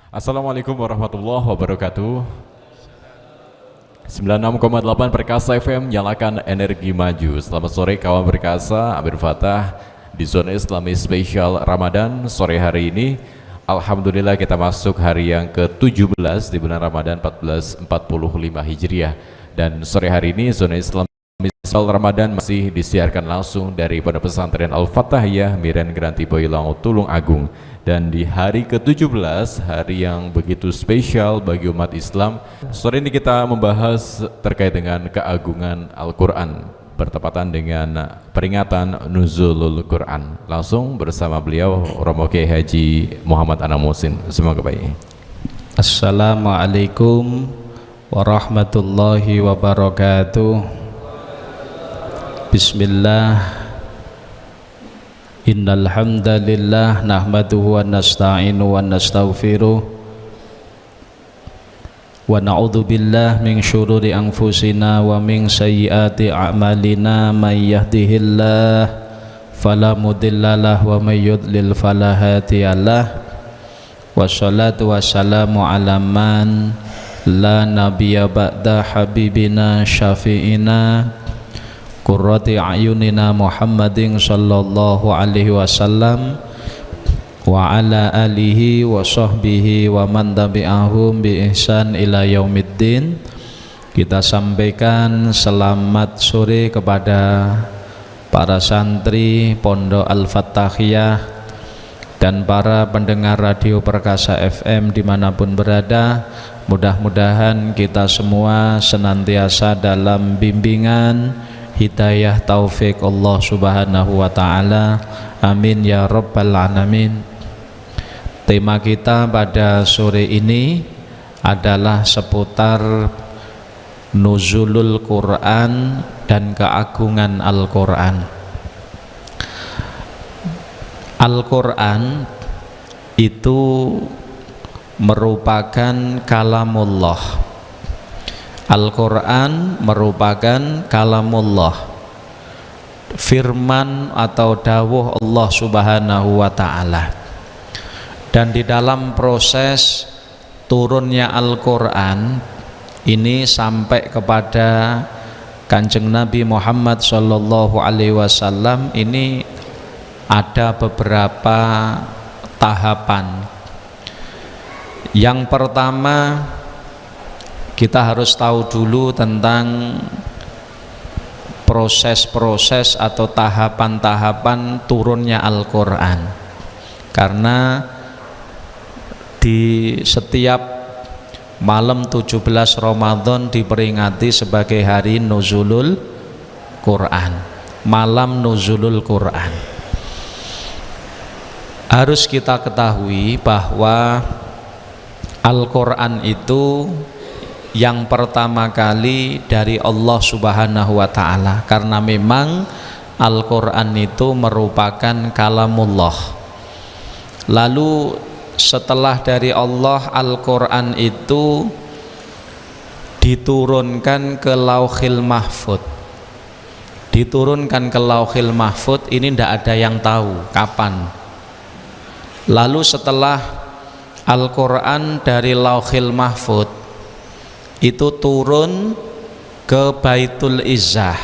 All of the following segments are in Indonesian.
Assalamualaikum warahmatullahi wabarakatuh. 96,8 Perkasa FM, nyalakan energi maju. Selamat sore kawan Perkasa, Amir Fatah di zona Islami spesial Ramadan sore hari ini. Alhamdulillah kita masuk hari yang ke-17 di bulan Ramadan 1445 Hijriah. Dan sore hari ini zona Islami spesial Ramadan masih disiarkan langsung dari Pondok Pesantren Al-Fatahiyah Miren Granti Boilang Tulung Agung. Dan di hari ke-17, hari yang begitu spesial bagi umat Islam, sore ini kita membahas terkait dengan keagungan Al-Quran, bertepatan dengan peringatan Nuzulul Quran. Langsung bersama beliau Romo Kiai Haji Muhammad Anam Muhsin. Semoga baik. Assalamualaikum warahmatullahi wabarakatuh. Bismillah. Innal hamdalillah nahmaduhu wa nasta'inu wa nastaghfiruh wa na'udzu billahi min syururi anfusina wa min sayyiati a'malina may yahdihillahu fala mudhillalah wa may yudlil fala hadiyalah. Wassalatu wassalamu ala man la nabiyya ba'da habibina syafi'ina qurrati a'yunina Muhammadin sallallahu alaihi wasallam wa ala alihi wa sahbihi wa man tabi'ahum bi ihsan ila yaumiddin. Kita sampaikan selamat sore kepada para santri Pondok Al-Fatahiyah dan para pendengar Radio Perkasa FM dimanapun berada. Mudah-mudahan kita semua senantiasa dalam bimbingan hidayah taufik Allah subhanahu wa ta'ala, amin ya rabbal alamin. Tema kita pada sore ini adalah seputar nuzulul Quran dan keagungan Al-Quran. Al-Quran itu merupakan kalamullah. Al-Quran merupakan kalamullah, firman atau dawuh Allah subhanahu wa ta'ala. Dan di dalam proses turunnya Al-Quran ini sampai kepada Kanjeng Nabi Muhammad sallallahu alaihi wasallam ini ada beberapa tahapan. Yang pertama, kita harus tahu dulu tentang proses-proses atau tahapan-tahapan turunnya Al-Quran. Karena di setiap malam 17 Ramadan diperingati sebagai hari Nuzulul Quran, malam Nuzulul Quran. Harus kita ketahui bahwa Al-Quran itu yang pertama kali dari Allah subhanahu wa ta'ala, karena memang Al-Quran itu merupakan kalamullah. Lalu setelah dari Allah, Al-Quran itu diturunkan ke Lauhil Mahfud. Diturunkan ke Lauhil Mahfud ini tidak ada yang tahu kapan. Lalu setelah Al-Quran dari Lauhil Mahfud itu turun ke Baitul Izzah.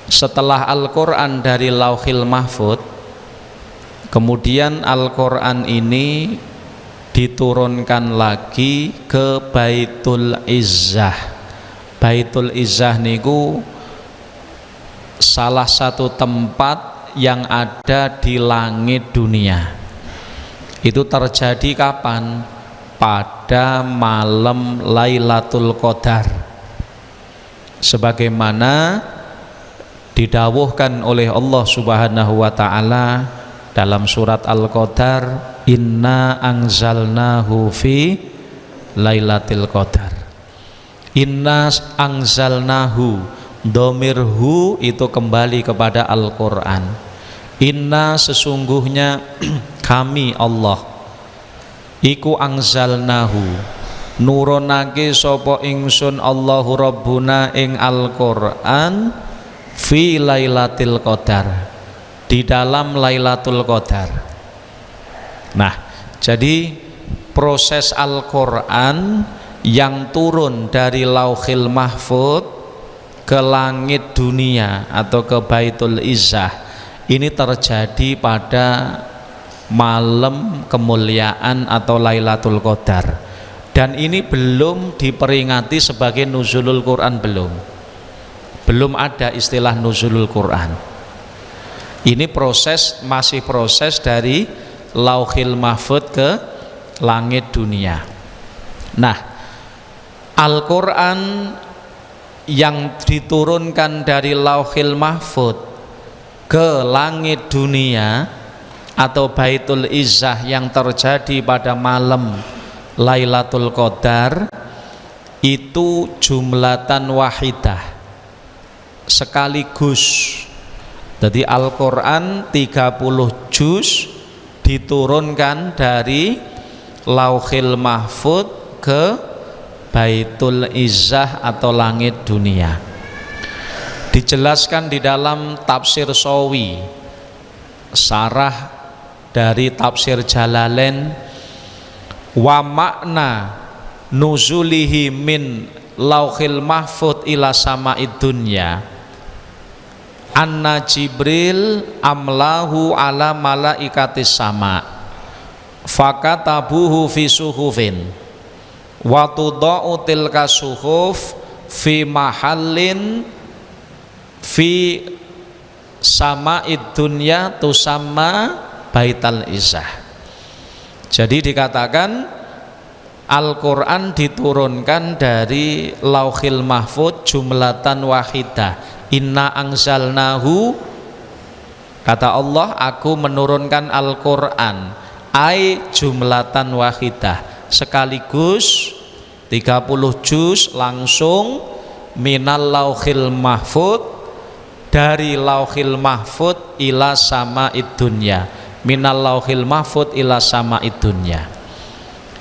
Setelah Al-Quran dari Lauhil Mahfud, kemudian Al-Quran ini diturunkan lagi ke Baitul Izzah. Baitul Izzah niku salah satu tempat yang ada di langit dunia. Itu terjadi kapan? Pada malam Lailatul Qadar, sebagaimana didawuhkan oleh Allah subhanahu wa ta'ala dalam surat Al-Qadar, inna anzalnahu fi Lailatul Qadar. Inna anzalnahu, domirhu itu kembali kepada Al-Quran. Inna sesungguhnya kami Allah iku anzalnahu nurunake sapa ingsun Allahu Rabbuna ing Al-Qur'an fi Lailatul Qadar, di dalam Lailatul Qadar. Nah, jadi proses Al-Quran yang turun dari Lauhil Mahfud ke langit dunia atau ke Baitul Izzah ini terjadi pada malam kemuliaan atau Lailatul Qadar, dan ini belum diperingati sebagai nuzulul Quran, belum ada istilah nuzulul Quran. Ini masih proses dari Lauhil Mahfud ke langit dunia. Nah, Al-Quran yang diturunkan dari Lauhil Mahfud ke langit dunia atau Baitul Izzah yang terjadi pada malam Lailatul Qadar itu jumlatan wahidah, sekaligus. Jadi Al-Quran 30 juz diturunkan dari Lauhil Mahfud ke Baitul Izzah atau langit dunia. Dijelaskan di dalam tafsir Sawi, sarah dari tafsir Jalalain, wa makna nuzulihi min Lauhil Mahfud ila sama'id dunya anna Jibril amlahu ala malaikatis sama fakatabuhu fi suhufin wa tudau tilka suhuf fi mahallin fi sama'id dunya tusamma Baitul Izzah. Jadi dikatakan Al-Quran diturunkan dari Lauhil Mahfud jumlatan wahidah. Inna anzalnahu, kata Allah, aku menurunkan Al-Quran ai jumlatan wahidah, sekaligus 30 juz langsung minal Lauhil Mahfud, dari Lauhil Mahfud ila sama'id dunya, minal Lauhil Mahfud ila sama'id dunya.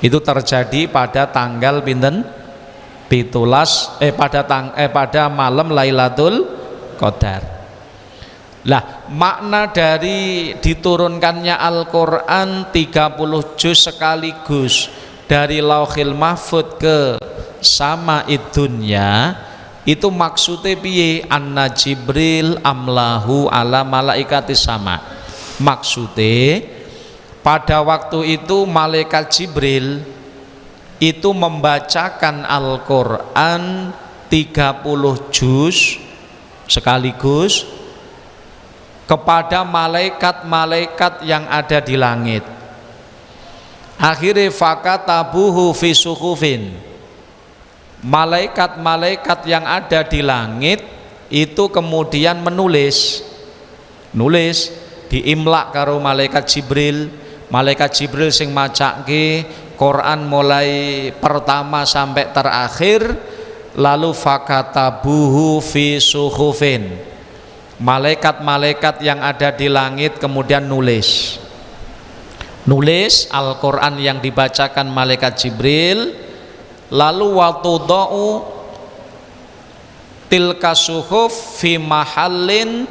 Itu terjadi pada tanggal pinten? Pada malam Lailatul Qadar. Lah, makna dari diturunkannya Al-Quran 30 juz sekaligus dari Lauhil Mahfud ke sama'id dunya itu maksudnya piye? Anna Jibril amlahu ala malaikatis sama. Maksudnya pada waktu itu malaikat Jibril itu membacakan Al-Quran 30 juz sekaligus kepada malaikat-malaikat yang ada di langit. Akhirnya fakatabuhu fi suhufin, malaikat-malaikat yang ada di langit itu kemudian menulis diimlak karo malaikat Jibril. Malaikat Jibril sing macake Quran mulai pertama sampai terakhir, lalu fakatabuhu fi suhufin, malaikat-malaikat yang ada di langit kemudian nulis Al-Quran yang dibacakan malaikat Jibril, lalu watudau tilka suhuf fi mahallin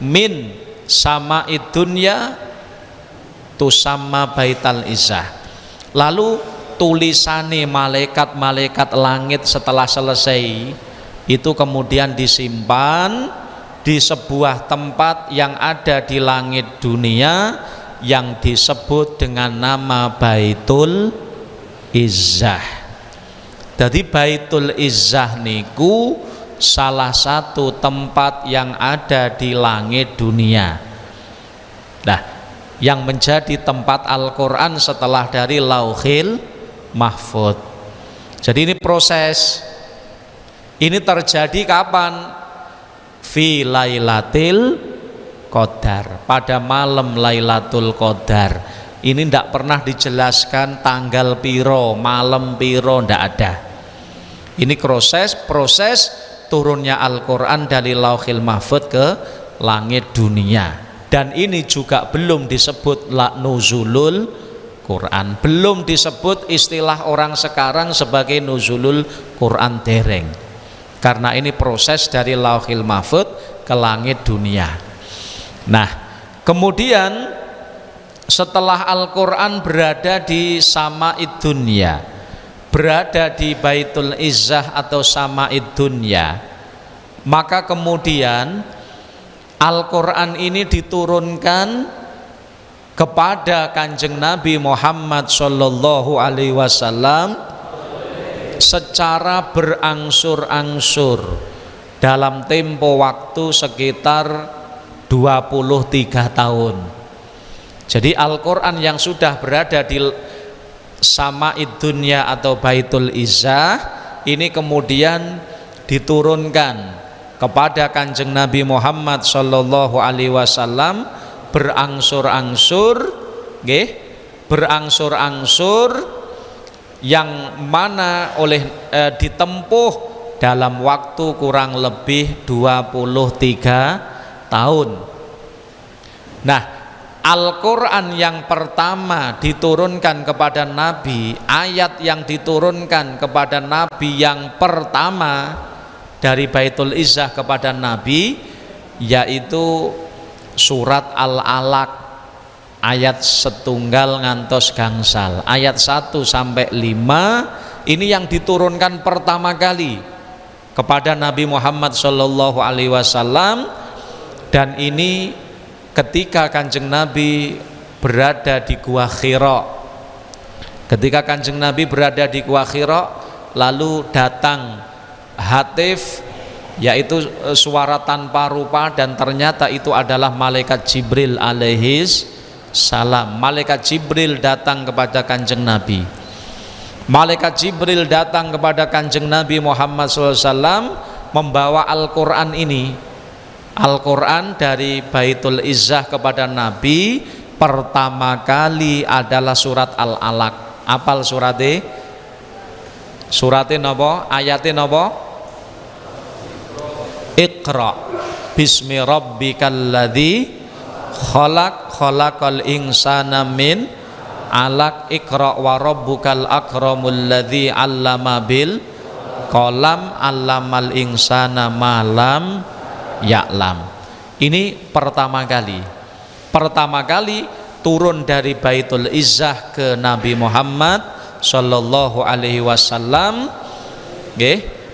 min sama'id dunya tusamma Baitul Izzah. Lalu tulisane malaikat-malaikat langit setelah selesai itu kemudian disimpan di sebuah tempat yang ada di langit dunia yang disebut dengan nama Baitul Izzah. Jadi Baitul Izzah niku salah satu tempat yang ada di langit dunia. Nah, yang menjadi tempat Al-Quran setelah dari Lauhil Mahfud. Jadi ini proses, ini terjadi kapan? Fi Lailatul Qadar, pada malam Lailatul Qadar. Ini tidak pernah dijelaskan tanggal piro, malam piro, tidak ada. Ini proses turunnya Al-Quran dari Lauhil Mahfud ke langit dunia. Dan ini juga belum disebut nuzulul Quran, belum disebut istilah orang sekarang sebagai nuzulul Quran dereng, karena ini proses dari Lauhil Mahfud ke langit dunia. Nah, kemudian setelah Al-Quran berada di Sama'id Dunya, berada di Baitul Izzah atau Sama'id Dunya, maka kemudian Al-Quran ini diturunkan kepada Kanjeng Nabi Muhammad Sallallahu Alaihi Wasallam secara berangsur-angsur dalam tempo waktu sekitar 23 tahun. Jadi Al-Quran yang sudah berada di Sama'id Dunya atau Baitul Izzah ini kemudian diturunkan kepada Kanjeng Nabi Muhammad Sallallahu Alaihi Wasallam berangsur-angsur, berangsur-angsur, yang mana ditempuh dalam waktu kurang lebih 23 tahun. Nah, Al-Quran yang pertama diturunkan kepada Nabi, ayat yang diturunkan kepada Nabi yang pertama dari Baitul Izzah kepada Nabi, yaitu surat Al-Alaq ayat 1 ngantos gangsal, ayat 1 sampai 5 ini yang diturunkan pertama kali kepada Nabi Muhammad Sallallahu Alaihi Wasallam, dan ini ketika Kanjeng Nabi berada di Gua Hira. Ketika Kanjeng Nabi berada di Gua Hira, lalu datang hatif, yaitu suara tanpa rupa, dan ternyata itu adalah malaikat Jibril alaihis salam. Malaikat Jibril datang kepada Kanjeng Nabi. Malaikat Jibril datang kepada Kanjeng Nabi Muhammad SAW membawa Al-Quran ini. Al-Quran dari Baitul Izzah kepada Nabi pertama kali adalah surat Al-Alaq. Apal suratnya? Suratnya napa? Ayatnya napa? Iqra bismi rabbikal ladzi khalaq khalaqal insana min alaq iqra wa rabbukal akramul ladzi 'allama bil qalam 'allamal insana ma lam ya'lam. Ini pertama kali turun dari Baitul Izzah ke Nabi Muhammad Sallallahu Alaihi Wasallam,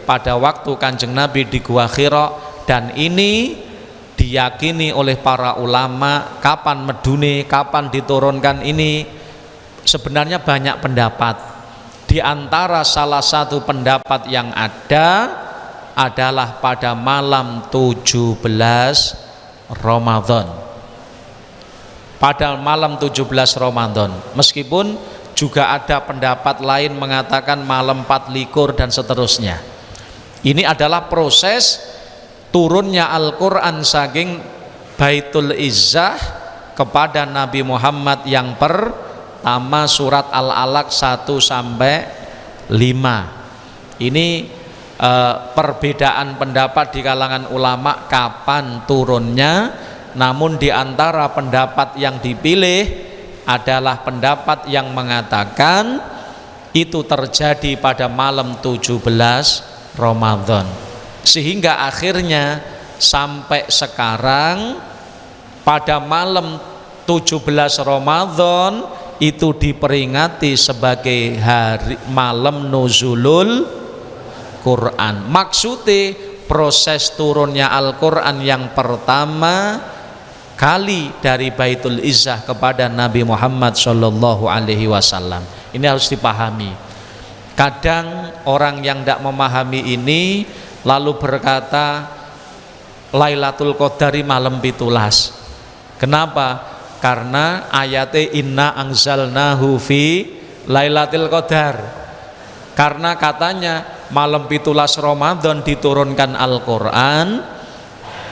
pada waktu Kanjeng Nabi di Gua Hira, dan ini diyakini oleh para ulama. Kapan medune, kapan diturunkan ini, sebenarnya banyak pendapat. Di antara salah satu pendapat yang ada adalah pada malam 17 Ramadan. Pada malam 17 Ramadan, meskipun juga ada pendapat lain mengatakan malam 24 dan seterusnya. Ini adalah proses turunnya Al-Quran saking Baitul Izzah kepada Nabi Muhammad yang pertama, surat Al-Alaq 1 sampai 5. Ini perbedaan pendapat di kalangan ulama kapan turunnya, namun di antara pendapat yang dipilih adalah pendapat yang mengatakan itu terjadi pada malam 17 Ramadan, sehingga akhirnya sampai sekarang pada malam 17 Ramadan itu diperingati sebagai hari malam nuzulul Quran. Maksudnya proses turunnya Al-Quran yang pertama kali dari Baitul Izzah kepada Nabi Muhammad Sallallahu Alaihi Wasallam. Ini harus dipahami. Kadang orang yang tidak memahami ini lalu berkata Lailatul Qadari malam 17. Kenapa? Karena ayatnya inna anzalnahu fi Lailatul Qadar. Karena katanya malam 17 Ramadan diturunkan Al-Quran,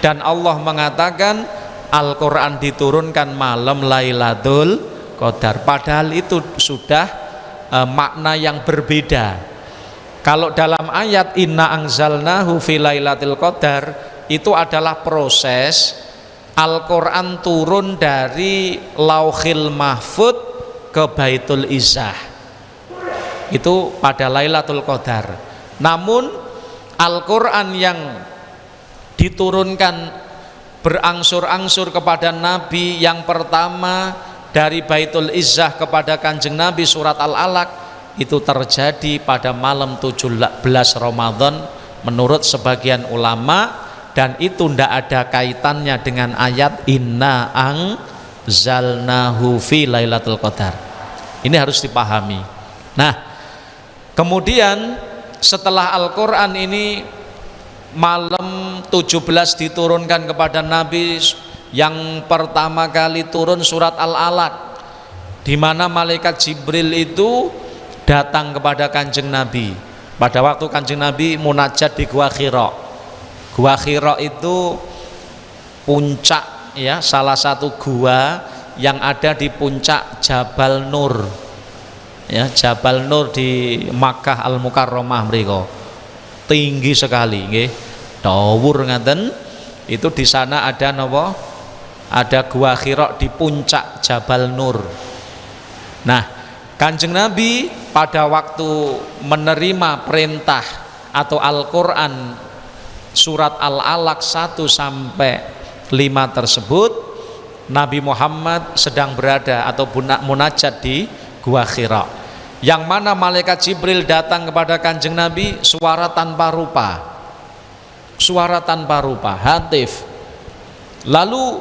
dan Allah mengatakan Al-Quran diturunkan malam Lailatul Qadar. Padahal itu sudah makna yang berbeda. Kalau dalam ayat inna anzalnahu fi Lailatul Qadar, itu adalah proses Al-Quran turun dari Lauhil Mahfud ke Baitul Izzah, itu pada Lailatul Qadar. Namun Al-Quran yang diturunkan berangsur-angsur kepada Nabi yang pertama dari Baitul Izzah kepada Kanjeng Nabi surat Al-Alaq itu terjadi pada malam 17 Ramadan menurut sebagian ulama, dan itu tidak ada kaitannya dengan ayat inna anzalnahu fi lailatul qadar. Ini harus dipahami. Nah, kemudian setelah Al-Quran ini malam 17 diturunkan kepada Nabi, yang pertama kali turun surat Al-Alaq, di mana malaikat Jibril itu datang kepada Kanjeng Nabi pada waktu Kanjeng Nabi munajat di Gua Hira. Gua Hira itu puncak, ya, salah satu gua yang ada di puncak Jabal Nur, ya, Jabal Nur di Makkah Al Mukarramah mriko. Tinggi sekali, nggih. Dawur ngaten. Itu di sana ada napa? Ada Gua Hira di puncak Jabal Nur. Nah, Kanjeng Nabi pada waktu menerima perintah atau Al-Quran surat Al-Alaq 1 sampai 5 tersebut, Nabi Muhammad sedang berada atau munajat di Gua Hira, yang mana malaikat Jibril datang kepada Kanjeng Nabi suara tanpa rupa, hatif. Lalu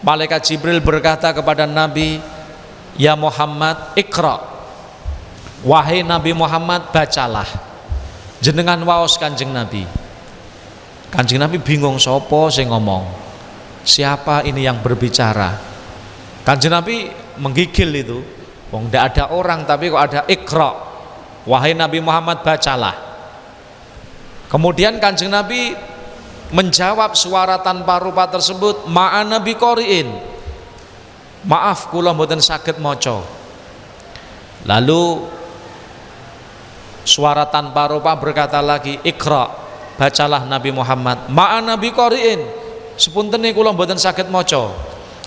malaikat Jibril berkata kepada Nabi, ya Muhammad, Iqra, wahai Nabi Muhammad, bacalah. Jenengan waos Kanjeng Nabi. Kanjeng Nabi bingung, sopo sing ngomong, siapa ini yang berbicara. Kanjeng Nabi menggigil itu, wong ndak ada orang tapi kok ada Iqra, wahai Nabi Muhammad, bacalah. Kemudian Kanjeng Nabi menjawab suara tanpa rupa tersebut, ma'ana biqori'in, maaf kula mboten saged maca. Lalu suara tanpa rupa berkata lagi, Iqra, bacalah Nabi Muhammad, ma'ana biqori'in, sepuntene kula mboten saged maca.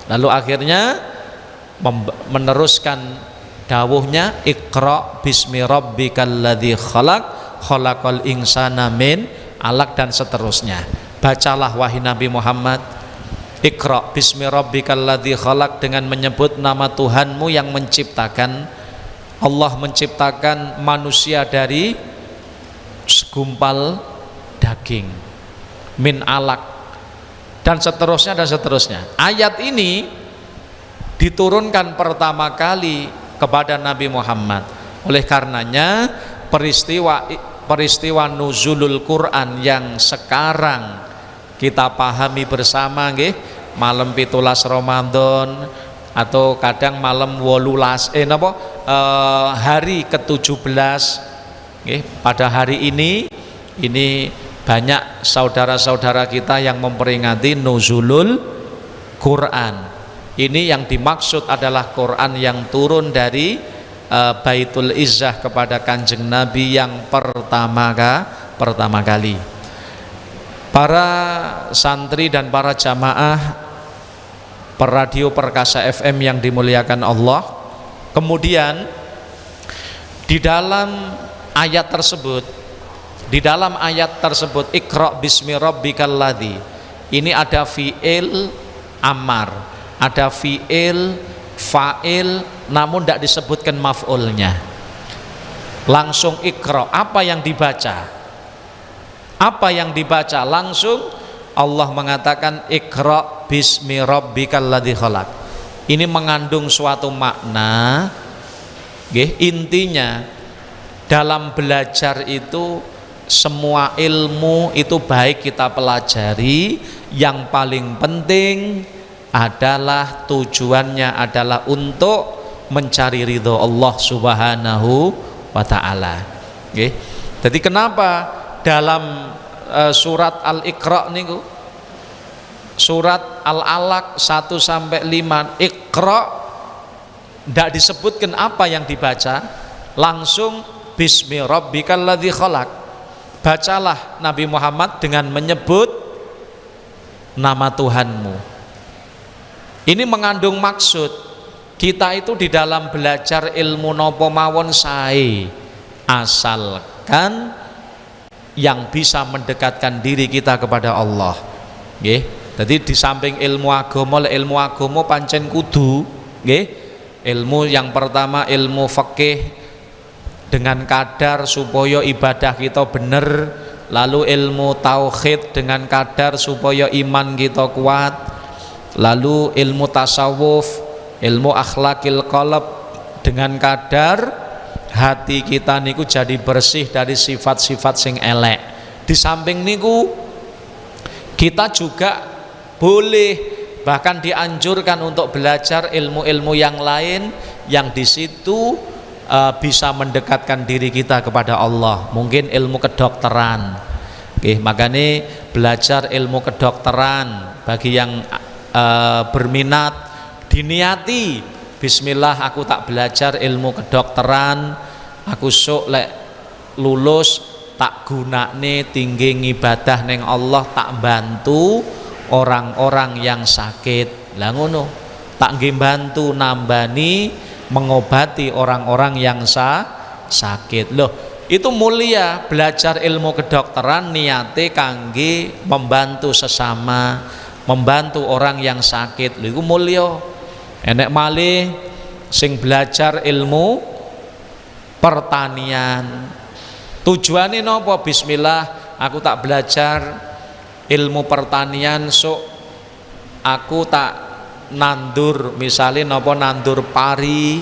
Lalu akhirnya meneruskan dawuhnya, Iqra bismi rabbikal ladzi khalaq, khalaqal insana min alaq, dan seterusnya. Bacalah wahai Nabi Muhammad, Iqra bismi rabbikal ladzi khalaq, dengan menyebut nama Tuhanmu yang menciptakan. Allah menciptakan manusia dari segumpal daging, min alaq, dan seterusnya dan seterusnya. Ayat ini diturunkan pertama kali kepada Nabi Muhammad. Oleh karenanya peristiwa nuzulul Quran yang sekarang kita pahami bersama, nggih, malam 17 Ramadan atau kadang malam 18 hari ke-17, nggih, pada hari ini banyak saudara-saudara kita yang memperingati nuzulul Quran. Ini yang dimaksud adalah Quran yang turun dari Baitul Izzah kepada Kanjeng Nabi yang pertama kali. Para santri dan para jamaah Radio Perkasa FM yang dimuliakan Allah, kemudian di dalam ayat tersebut Iqra bismi rabbikal ladzi, ini ada fi'il amar, ada fi'il fa'il, namun tidak disebutkan maf'ulnya. Langsung Iqra, apa yang dibaca? Langsung Allah mengatakan Iqra bismi rabbikal ladzi khalaq. Ini mengandung suatu makna, intinya dalam belajar itu semua ilmu itu baik kita pelajari, yang paling penting adalah tujuannya adalah untuk mencari ridho Allah Subhanahu wa ta'ala. Jadi kenapa dalam surat Al-Iqra niku, surat Al-Alaq 1 sampai 5, Iqra tidak disebutkan apa yang dibaca, langsung bismi rabbikal ladzi khalaq, bacalah Nabi Muhammad dengan menyebut nama Tuhanmu. Ini mengandung maksud kita itu di dalam belajar ilmu nopo mawon sae, asalkan yang bisa mendekatkan diri kita kepada Allah. Jadi di samping ilmu agama pancen kudu, Ilmu yang pertama ilmu fikih dengan kadar supaya ibadah kita bener, lalu ilmu tauhid dengan kadar supaya iman kita kuat, lalu ilmu tasawuf, ilmu akhlakil qalb dengan kadar hati kita niku jadi bersih dari sifat-sifat sing elek. Di samping niku kita juga boleh bahkan dianjurkan untuk belajar ilmu-ilmu yang lain yang di situ bisa mendekatkan diri kita kepada Allah. Mungkin ilmu kedokteran. Oke, makanya belajar ilmu kedokteran bagi yang berminat, diniati bismillah aku tak belajar ilmu kedokteran, aku sok lek lulus tak gunakne tinggi ngibadah neng Allah, tak bantu orang-orang yang sakit. Lah ngono, tak nggih bantu nambani mengobati orang-orang yang sakit. Loh, itu mulia. Belajar ilmu kedokteran niate kangge membantu sesama, membantu orang yang sakit. Lha iku mulia. Enek malih sing belajar ilmu pertanian. Tujuane napa? Bismillah, aku tak belajar ilmu pertanian sok aku tak nandur, misalnya napa nandur pari,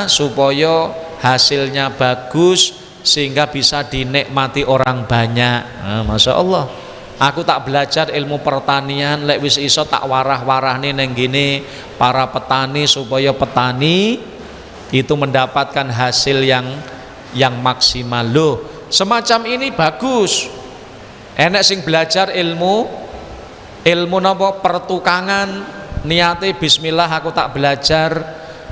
supaya hasilnya bagus sehingga bisa dinikmati orang banyak. Masya Allah, aku tak belajar ilmu pertanian lek wis iso tak warah-warah nih neng gini para petani supaya petani itu mendapatkan hasil yang maksimal. Loh, semacam ini bagus. Enek sing belajar ilmu napa pertukangan, niate bismillah aku tak belajar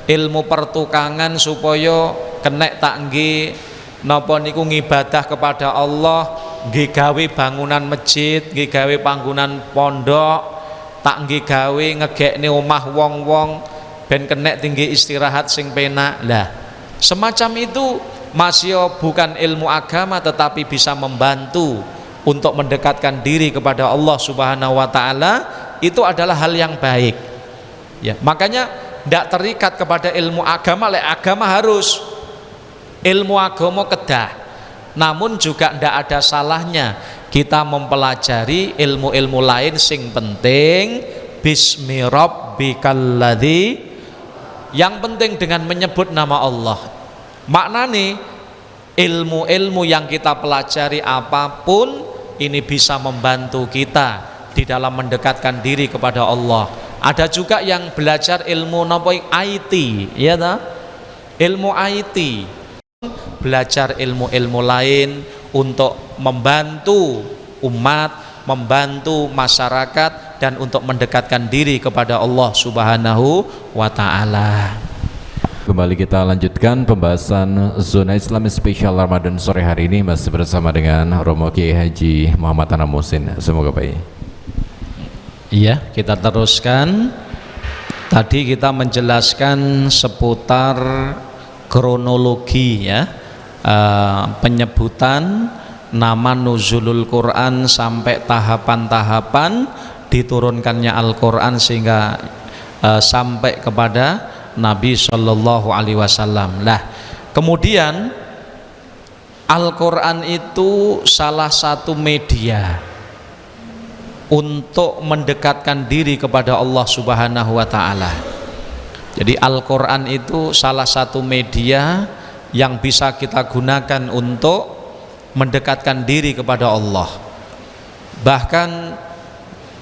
ilmu pertukangan supaya kenek tak nggih napa niku ngibadah kepada Allah, nggih gawe bangunan masjid, nggih gawe panggonan pondok, tak nggih gawe ngegekne omah wong-wong ben kenek tinggi istirahat sing penak. Lah, semacam itu masih bukan ilmu agama tetapi bisa membantu untuk mendekatkan diri kepada Allah Subhanahu wa taala. Itu adalah hal yang baik. Ya, makanya tidak terikat kepada ilmu agama. Lek agama harus ilmu agama kedah. Namun juga tidak ada salahnya kita mempelajari ilmu-ilmu lain sing penting bismi rabbikalladzi, yang penting dengan menyebut nama Allah. Maknane ilmu-ilmu yang kita pelajari apapun ini bisa membantu kita di dalam mendekatkan diri kepada Allah. Ada juga yang belajar ilmu napa IT, ya ta? Ilmu IT. Belajar ilmu-ilmu lain untuk membantu umat, membantu masyarakat dan untuk mendekatkan diri kepada Allah Subhanahu wa taala. Kembali kita lanjutkan pembahasan Zona Islami Spesial Ramadan sore hari ini masih bersama dengan Romo Kiai Haji Muhammad Anam Muhsin. Semoga baik. Iya, kita teruskan. Tadi kita menjelaskan seputar kronologi ya, penyebutan nama nuzulul Quran sampai tahapan-tahapan diturunkannya Al-Quran sehingga sampai kepada Nabi Shallallahu Alaihi Wasallam. Lah, kemudian Al-Quran itu salah satu media untuk mendekatkan diri kepada Allah Subhanahu wa taala. Jadi Al-Quran itu salah satu media yang bisa kita gunakan untuk mendekatkan diri kepada Allah. Bahkan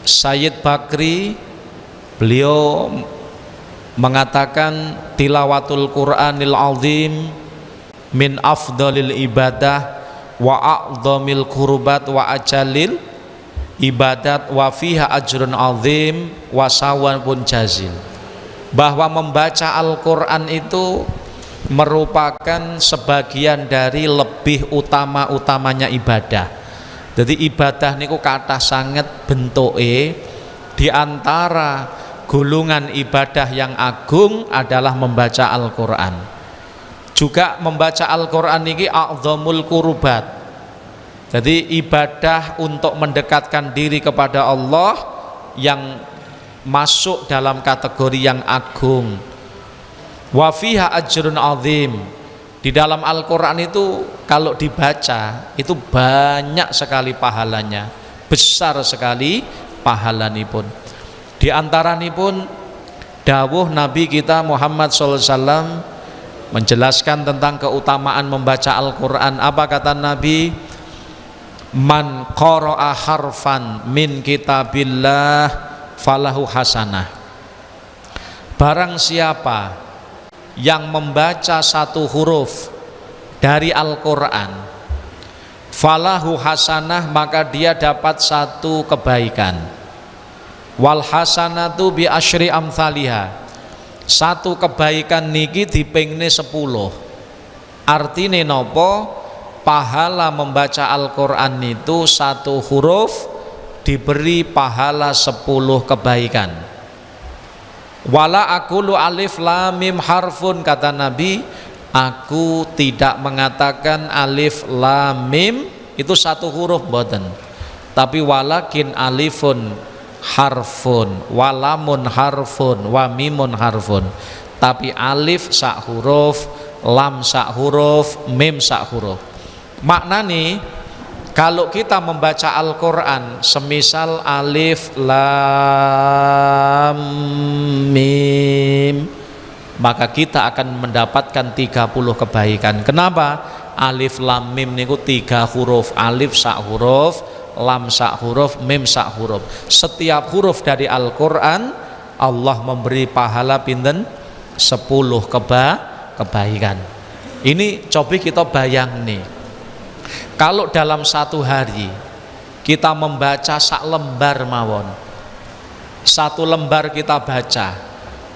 Sayyid Bakri beliau mengatakan tilawatul Qur'anil azim min afdalil ibadah wa a'dhamil qurbat wa ajalil ibadat wa fiha ajrun azim wa sawabun jazil. Bahwa membaca Al-Quran itu merupakan sebagian dari lebih utama-utamanya ibadah. Jadi ibadah niku kathah sanget bentuke, di antara golongan ibadah yang agung adalah membaca Al-Quran. Juga membaca Al-Quran ini a'zamul qurbat. Jadi ibadah untuk mendekatkan diri kepada Allah yang masuk dalam kategori yang agung. Wa fiha ajrun azim. Di dalam Al-Qur'an itu kalau dibaca itu banyak sekali pahalanya, besar sekali pahalanipun. Di antaranipun dawuh Nabi kita Muhammad SAW menjelaskan tentang keutamaan membaca Al-Qur'an. Apa kata Nabi? Man qara'a harfan min kitabillah falahu hasanah. Barang siapa yang membaca satu huruf dari Al-Qur'an, falahu hasanah, maka dia dapat satu kebaikan. Wal hasanatu bi asyri amthaliha. Satu kebaikan niki dipingne 10. Artine nopo? Pahala membaca Al-Qur'an itu satu huruf diberi pahala 10 kebaikan. Wala aqulu alif lam mim harfun, kata Nabi, aku tidak mengatakan alif lam mim itu satu huruf boten, tapi walakin alifun harfun, walamun harfun, wa mimun harfun. Tapi alif sak huruf, lam sak huruf, mim sak huruf. Maknanya kalau kita membaca Al-Qur'an semisal alif lam mim, maka kita akan mendapatkan 30 kebaikan. Kenapa? Alif lam mim niku 3 huruf, alif sak huruf, lam sak huruf, mim sak huruf. Setiap huruf dari Al-Qur'an Allah memberi pahala pinten? 10 kebaikan. Ini coba kita bayang nih. Kalau dalam satu hari kita membaca sak lembar mawon, satu lembar kita baca,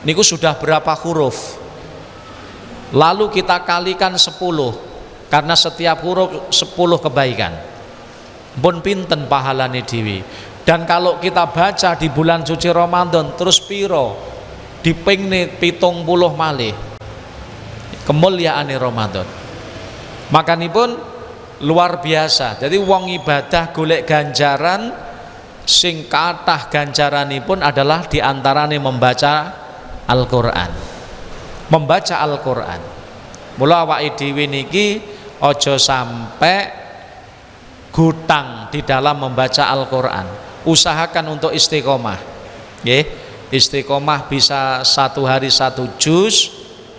niku sudah berapa huruf? Lalu kita kalikan 10, karena setiap huruf 10 kebaikan. Pun pinten pahalane dhewe. Dan kalau kita baca di bulan suci Ramadan terus piro? Dipingne 70 malih. Kemuliaane Ramadan. Makanipun luar biasa. Jadi wong ibadah golek ganjaran sing kathah ganjaranipun adalah diantarane membaca Al-Qur'an. Membaca Al-Qur'an. Mula awake dhewe niki aja sampai gutang di dalam membaca Al-Qur'an. Usahakan untuk istiqomah. Nggih, istiqomah bisa 1 hari 1 juz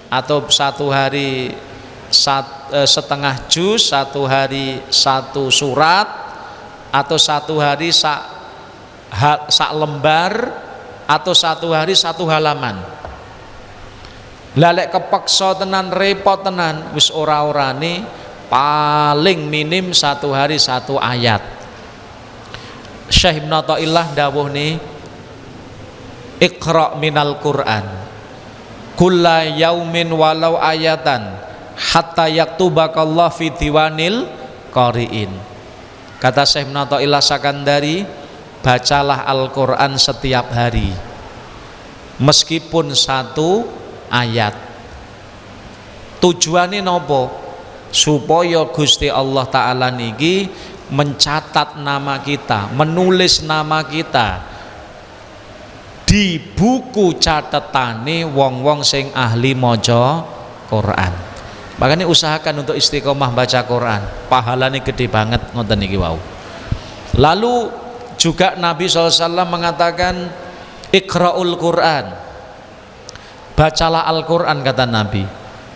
atau 1 hari setengah juz, 1 hari 1 surat, atau 1 hari sak lembar, atau 1 hari 1 halaman. Lalek kepeksa tenan, repot tenan, wis ora-orane paling minim 1 hari 1 ayat. Syekh Ibnu Athaillah dawuh nih, Iqra minal Qur'an kulla yaumin walau ayatan hatta yaktubakallah fi diwanil qari'in. Kata Syekh Ibnu Athaillah Sakandari, bacalah Al-Qur'an setiap hari meskipun 1 ayat. Tujuannya nopo? Supaya Gusti Allah Ta'ala niki mencatat nama kita, menulis nama kita di buku catetane wong-wong sing ahli maca Quran. Makanya usahakan untuk istiqomah baca Quran, pahalanya gede banget ngoten niki wau. Lalu juga Nabi SAW mengatakan Iqra'ul Quran, bacalah Al-Quran, kata Nabi.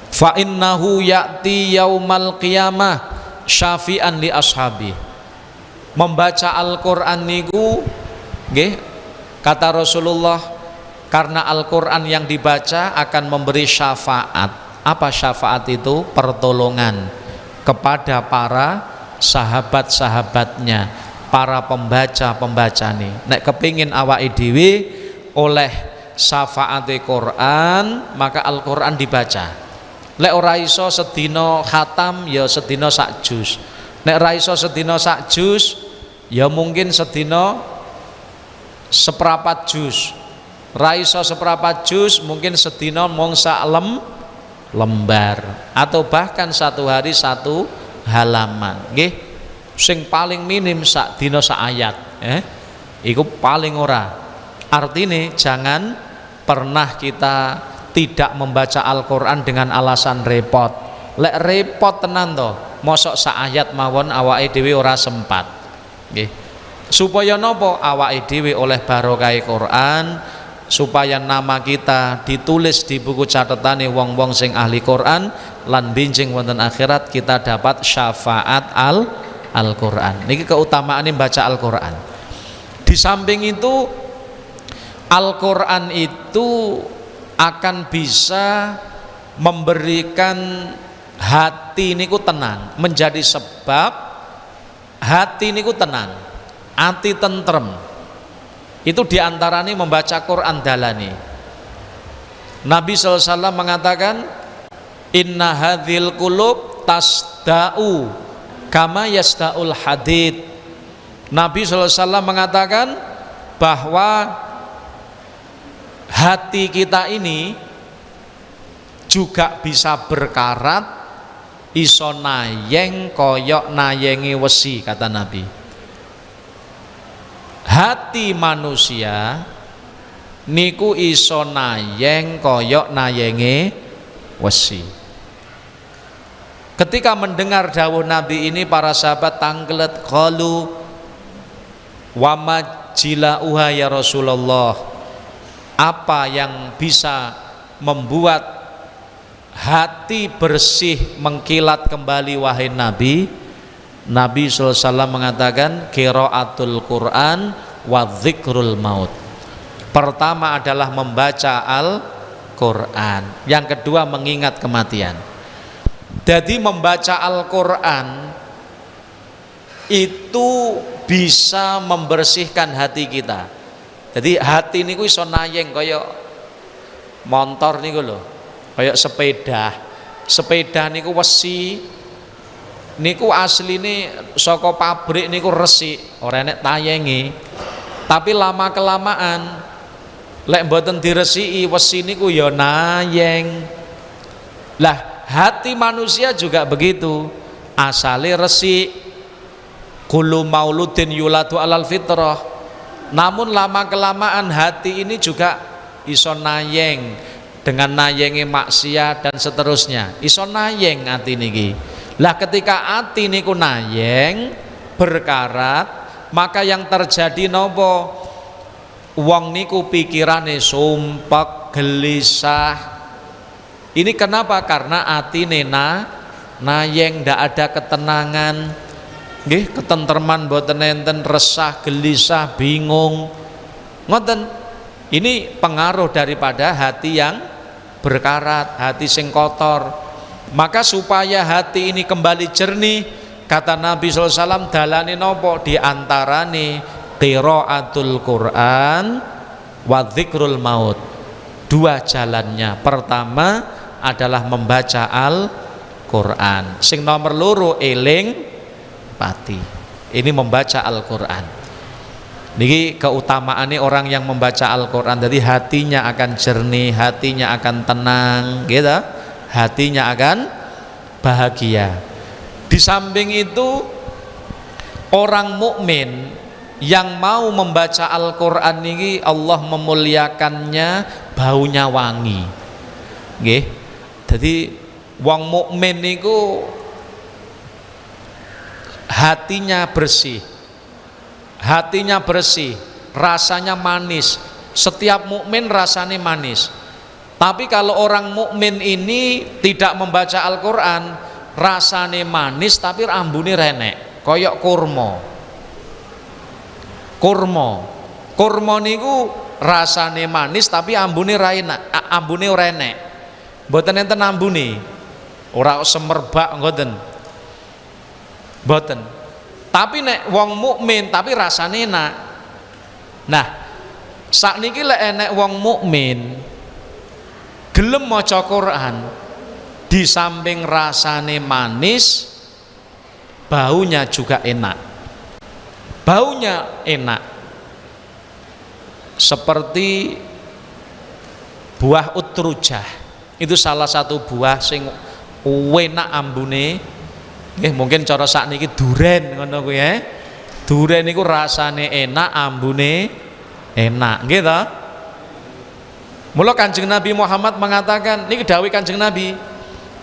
Fa innahu ya'ti yaumal qiyamah syafi'an li ashabi. Membaca Al-Quran niku nggih, kata Rasulullah, karena Al-Quran yang dibaca akan memberi syafaat. Apa syafaat itu? Pertolongan kepada para sahabat-sahabatnya, para pembaca-pembaca nih. Nek kepingin awake dhewe oleh syafaate Quran, maka Al-Quran dibaca. Lek ora iso sedina khatam ya sedina sak juz. Nek ora iso sedina sak juz ya mungkin sedina seprapat juz. Ra iso seprapat juz mungkin sedina mung sak lembar, atau bahkan 1 hari 1 halaman. Nggih, sing paling minim sak dina sak ayat, iku paling ora. Artine jangan pernah kita tidak membaca Al-Quran dengan alasan repot. Lek repot tenan to, mosok saayat mawon awake dhewe ora sempat. Nggih. Supaya nopo? Awake dhewe oleh barokah Quran, supaya nama kita ditulis di buku catatane wong-wong sing ahli Quran, lan benjing wonten akhirat kita dapat syafaat Al-Quran. Niki keutamaane baca Al-Quran. Di samping itu Al-Quran itu akan bisa memberikan hati niku tenang, menjadi sebab hati niku tenang, hati tentrem. Itu diantaranya membaca Quran dalani. Nabi SAW mengatakan, inna hadhil qulub tasda'u kama yasda'ul hadid. Nabi SAW mengatakan bahwa hati kita ini juga bisa berkarat, iso nayeng koyok nayengi wesi, kata Nabi. Hati manusia niku iso nayeng koyok nayengi wesi. Ketika mendengar dawuh Nabi ini, para sahabat tanglet qalu wa majilauha ya Rasulullah, apa yang bisa membuat hati bersih mengkilat kembali wahai Nabi? Nabi SAW mengatakan qiraatul Quran wa dzikrul maut. Pertama adalah membaca Al-Quran, yang kedua mengingat kematian. Jadi membaca Al-Quran itu bisa membersihkan hati kita. Jadi hati niku iso nayeng kaya motor niku lho, kaya sepeda niku wesi niku asline saka pabrik niku resik, ora enek tayengi. Tapi lama kelamaan lek mboten diresiki wesi niku ya nayeng. Lah hati manusia juga begitu, asale resik. Kullu mauludin yuladu alal fitrah. Namun lama kelamaan hati ini juga iso nayeng, dengan nayengi maksiat dan seterusnya. Iso nayeng hati niki. Lah ketika hati niku nayeng, berkarat, maka yang terjadi nopo? Wong niku pikirane sumpek, gelisah. Ini kenapa? Karena hati nena nayeng, ndak ada ketenangan. Nggih, ketentreman mboten enten, resah, gelisah, bingung. Ngoten. Ini pengaruh daripada hati yang berkarat, hati sing kotor. Maka supaya hati ini kembali jernih, kata Nabi SAW, dalane nopo? Di antarane qiraatul Quran wa dzikrul maut. Dua jalannya. Pertama adalah membaca Al-Quran. Sing nomor loro eling pati. Ini membaca Al-Quran. Niki keutamaannya orang yang membaca Al-Quran. Jadi hatinya akan jernih, hatinya akan tenang, gitu. Hatinya akan bahagia. Di samping itu, orang mukmin yang mau membaca Al-Quran ini Allah memuliakannya, baunya wangi. Nggih. Jadi wong mukmin niku hatinya bersih, rasanya manis. Setiap mukmin rasanya manis. Tapi kalau orang mukmin ini tidak membaca Al-Quran, rasanya manis tapi ambune renek, koyok kurma niku rasanya manis tapi ambune renek, mboten enten ambune, ora semerbak ngoten. Boten. Tapi nek wong mukmin tapi rasane enak. Nah, sakniki lek enek wong mukmin gelem maca Quran, di samping rasane manis, baunya juga enak. Baunya enak. Seperti buah utrujah. Itu salah satu buah sing enak ambune. Mungkin cara sakniki duren ngono kuwi ya. Duren niku rasane enak, ambune enak, nggih to? Mula Kanjeng Nabi Muhammad mengatakan, niki dawuh Kanjeng Nabi,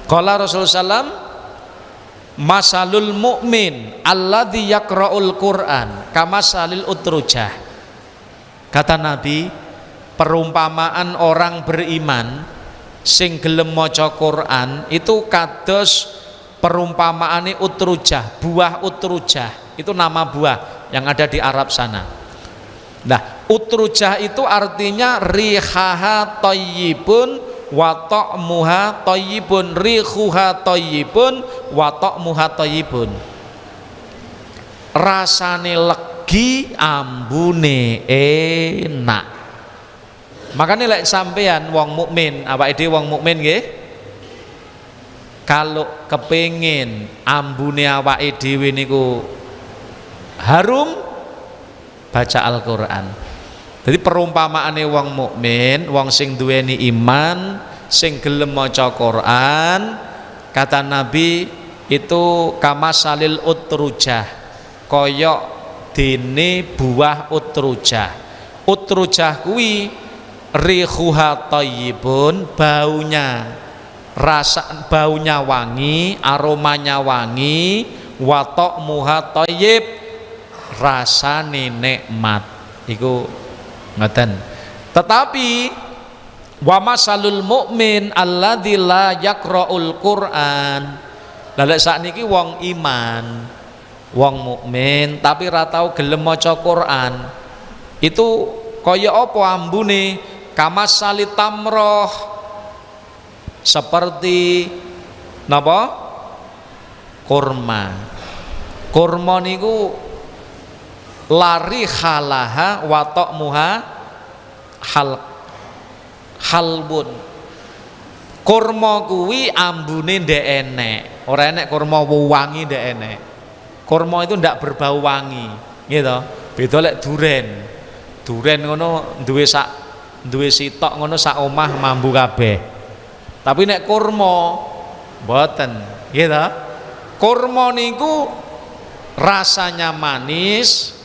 qala Rasulullah sallam, masalul mu'min alladzi yaqra'ul Qur'an kamasalil utrujah. Kata Nabi, perumpamaan orang beriman sing gelem maca Quran itu kados perumpamaane utrujah, buah utrujah. Itu nama buah yang ada di Arab sana. Nah, utrujah itu artinya rihaha thayyibun wa ta'muha thayyibun, rihuha thayyibun wa ta'muha thayyibun. Rasane legi, ambune enak. Makanya lek sampean wong mukmin, awake dhewe wong mukmin nggih, kalau kepengin ambune awake dhewe niku harum, baca Al-Quran. Jadi perumpamaane wong mukmin, wong sing duweni iman, sing gelem maca Quran, kata Nabi itu kamasalil utrujah, koyok dene buah utrujah. Utrujah kuwi rihuha thayyibun, baunya wangi, aromanya wangi, wa ta'muha thayyib, rasane nikmat. Iku ngoten. Tetapi wa masalul mukmin alladzi la yaqra'ul Qur'an. Lah lek sakniki wong iman, wong mukmin tapi ra tau gelem maca Quran. Itu kaya apa ambune? Kamasalit tamroh, seperti napa? Kurma. Kurma niku lari halaha wa ta'muha halbun. Kurma kuwi ambune ndek enek, ora enek kurma wangi ndek enek. Kurma itu ndak berbau wangi, gitu. Beda lek duren. Duren ngono duwe sitok ngono sak omah mambu kabeh. Tapi nek kurma mboten, gitu. Kurma niku rasanya manis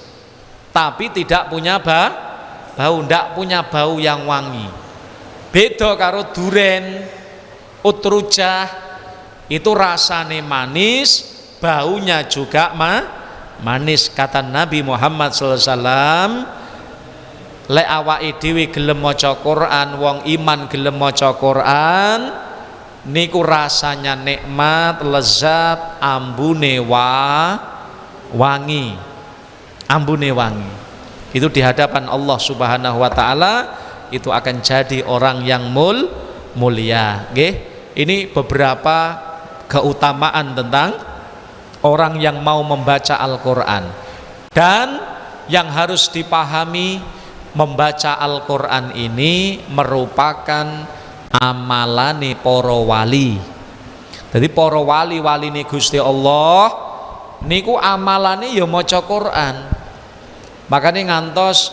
tapi tidak punya bau, ndak punya bau yang wangi. Beda karo duren, utrujah itu rasane manis, baunya juga manis. Kata Nabi Muhammad SAW, lek awake dhewe gelem maca Quran, wong iman gelem maca Quran, niku rasanya nikmat, lezat, ambune wangi. Ambune wangi. Itu di hadapan Allah Subhanahu wa taala itu akan jadi orang yang mulia. Nggih. Ini beberapa keutamaan tentang orang yang mau membaca Al-Qur'an. Dan yang harus dipahami, membaca Al-Qur'an ini merupakan amalane para wali. Jadi para wali ini Gusti Allah niku amalane ya maca Quran. Makanya ngantos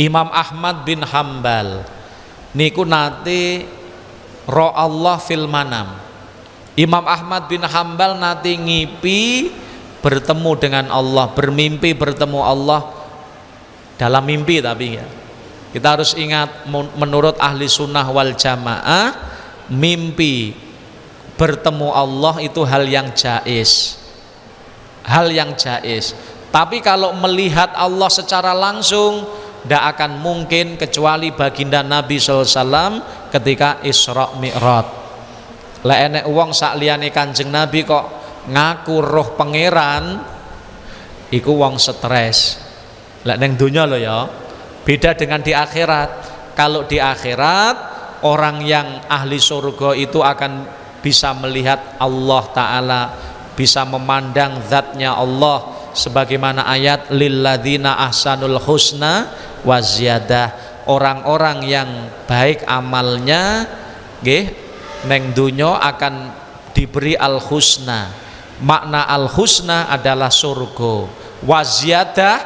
Imam Ahmad bin Hambal niku nate roh Allah fil manam. Imam Ahmad bin Hambal nate ngipi bertemu dengan Allah, bermimpi bertemu Allah dalam mimpi. Tapi ya, kita harus ingat, menurut ahli sunnah wal jamaah, mimpi bertemu Allah itu hal yang jaiz, hal yang jaiz. Tapi kalau melihat Allah secara langsung tidak akan mungkin, kecuali baginda Nabi SAW ketika Isra Mi'raj. Lah enek wong sak liyane Kanjeng Nabi kok ngaku roh pangeran, iku wong stres. Lah neng dunya lho ya. Beda dengan di akhirat. Kalau di akhirat orang yang ahli surga itu akan bisa melihat Allah Ta'ala, bisa memandang zatnya Allah, sebagaimana ayat lilladzina ahsanul husna wa ziyadah. Orang-orang yang baik amalnya nggih neng dunya akan diberi al-husna. Makna al-husna adalah surga, wa ziyadah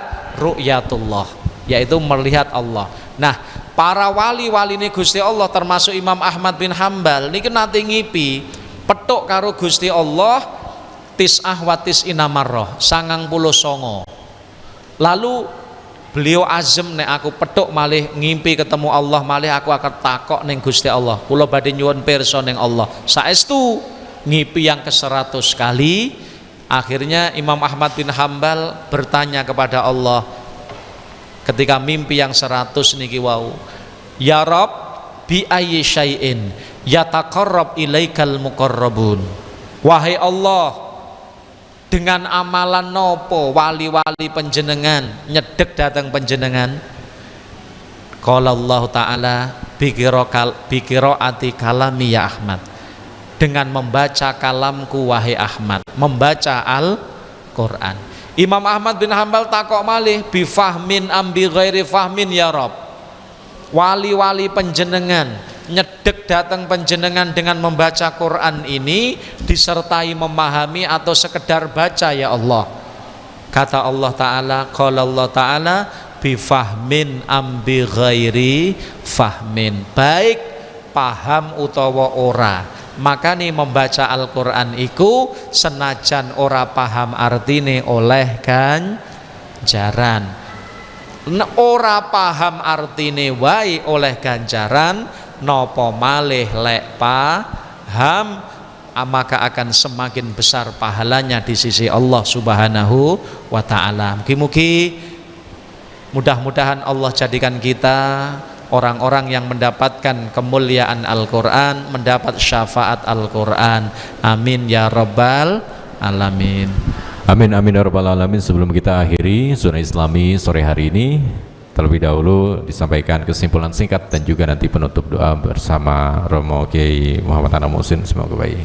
ru'yatullah, yaitu melihat Allah. Nah, para wali-wali ini Gusti Allah termasuk Imam Ahmad bin Hambal niki nate ngipi petuk karo Gusti Allah tis'ah wa tis'ina marrah, 99. Lalu beliau azem nek aku petuk malih ngimpi ketemu Allah malih aku akan takok ning Gusti Allah. Kula badhe nyuwun pirsa ning Allah. Saestu ngimpi yang ke-100 kali. Akhirnya Imam Ahmad bin Hambal bertanya kepada Allah ketika mimpi yang 100 niki wau, ya Rob, bi ayyi syai'in yataqarrab ilaikal muqarrabun. Wahai Allah, dengan amalan nopo wali-wali penjenengan nyedek datang penjenengan? Qala Allah Ta'ala bikiraati kalami ya Ahmad, dengan membaca kalamku wahai Ahmad, membaca Al-Quran. Imam Ahmad bin Hambal takok malih, bifahmin ambi ghairi fahmin ya Rob, wali-wali penjenengan nyedek datang penjenengan dengan membaca Quran ini disertai memahami atau sekedar baca ya Allah? Kata Allah Ta'ala, qala Allah Ta'ala bifahmin ambi ghairi fahmin, baik paham utawa ora. Makanya membaca Al-Quran iku senajan ora paham artine oleh ganjaran, ora paham artine wae oleh ganjaran, nopo malih lek paham maka akan semakin besar pahalanya di sisi Allah Subhanahu wa Ta'ala. Mugi-mugi mudah-mudahan Allah jadikan kita orang-orang yang mendapatkan kemuliaan Al-Quran, mendapat syafaat Al-Quran. Amin ya rabbal alamin. Amin amin ya rabbal alamin. Sebelum kita akhiri Zona Islami sore hari ini, terlebih dahulu disampaikan kesimpulan singkat dan juga nanti penutup doa bersama Romo Kiai Muhammad Anam Muhsin. Semoga baik.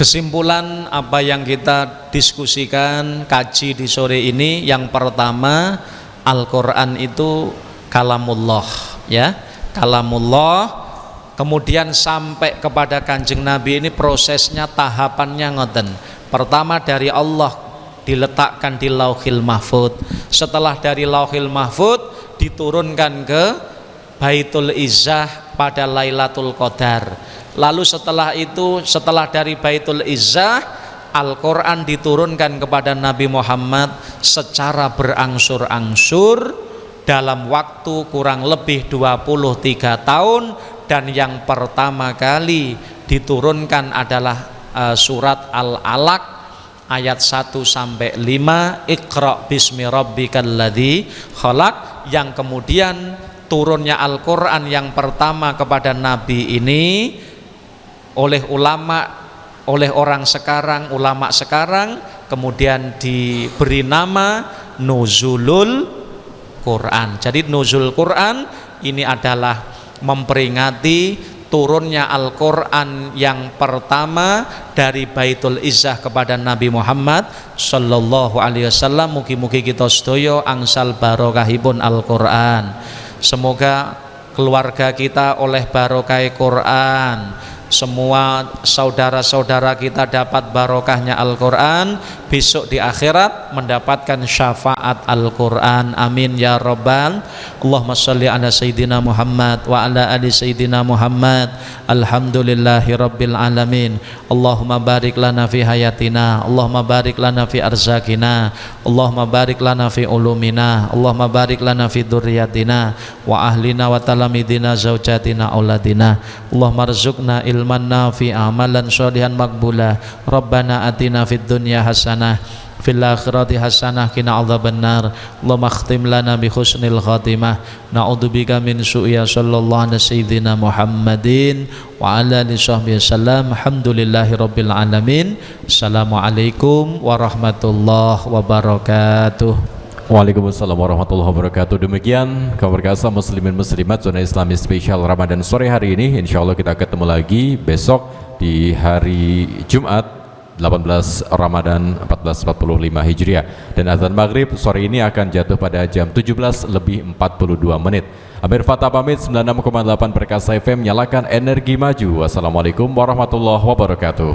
Kesimpulan apa yang kita diskusikan, kaji di sore ini, yang pertama, Al-Quran itu kalamullah, ya, kalamullah. Kemudian sampai kepada Kanjeng Nabi ini prosesnya, tahapannya ngoten. Pertama dari Allah diletakkan di Lauhil Mahfud. Setelah dari Lauhil Mahfud diturunkan ke Baitul Izzah pada Lailatul Qadar. Lalu setelah itu, setelah dari Baitul Izzah, Al-Quran diturunkan kepada Nabi Muhammad secara berangsur-angsur dalam waktu kurang lebih 23 tahun. Dan yang pertama kali diturunkan adalah surat Al-Alaq ayat 1 sampai 5, Iqra bismi rabbikal ladzi khalaq. Yang kemudian turunnya Al-Quran yang pertama kepada Nabi ini oleh ulama, oleh orang sekarang, ulama sekarang, kemudian diberi nama Nuzulul Quran. Jadi Nuzul Quran ini adalah memperingati turunnya Al-Quran yang pertama dari Baitul Izzah kepada Nabi Muhammad sallallahu alaihi wasallam. Mugi-mugi kita sedaya angsal barokahipun Al-Quran. Semoga keluarga kita oleh barokah Quran, semua saudara-saudara kita dapat barokahnya Al-Quran, besok di akhirat mendapatkan syafaat Al-Quran. Amin ya rabbal. Allahumma sholli ala sayyidina Muhammad wa ala ali sayyidina Muhammad. Alhamdulillahi rabbil alamin. Allahumma barik lana fi hayatina, Allahumma barik lana fi arzakina, Allahumma barik lana fi ulumina, Allahumma barik lana fi dzurriyyatina wa ahlina wa talamidina zaujatina auladina. Allahumma rzuqna ilman nafi amalan sholihan makbulah. Rabbana atina fid dunya hasanah fil akhirati hasanah qina adzabannar. Allahumma khtim lana bi husnil khatimah. Na'udzubika min su'i. Sallallahu alaihi sayyidina Muhammadin wa ala alihi sahbihi wasallam. Alhamdulillahi rabbil alamin. Assalamualaikum warahmatullahi wabarakatuh. Waalaikumsalam warahmatullahi wabarakatuh. Demikian kabar berkasa muslimin muslimat Zona Islami spesial Ramadan sore hari ini. Insya Allah kita ketemu lagi besok di hari Jumat 18 Ramadan 1445 Hijriah, dan azan maghrib sore ini akan jatuh pada jam 17:42. Amir Fatah pamit. 96,8 Perkasa FM, nyalakan energi maju. Wassalamualaikum warahmatullahi wabarakatuh.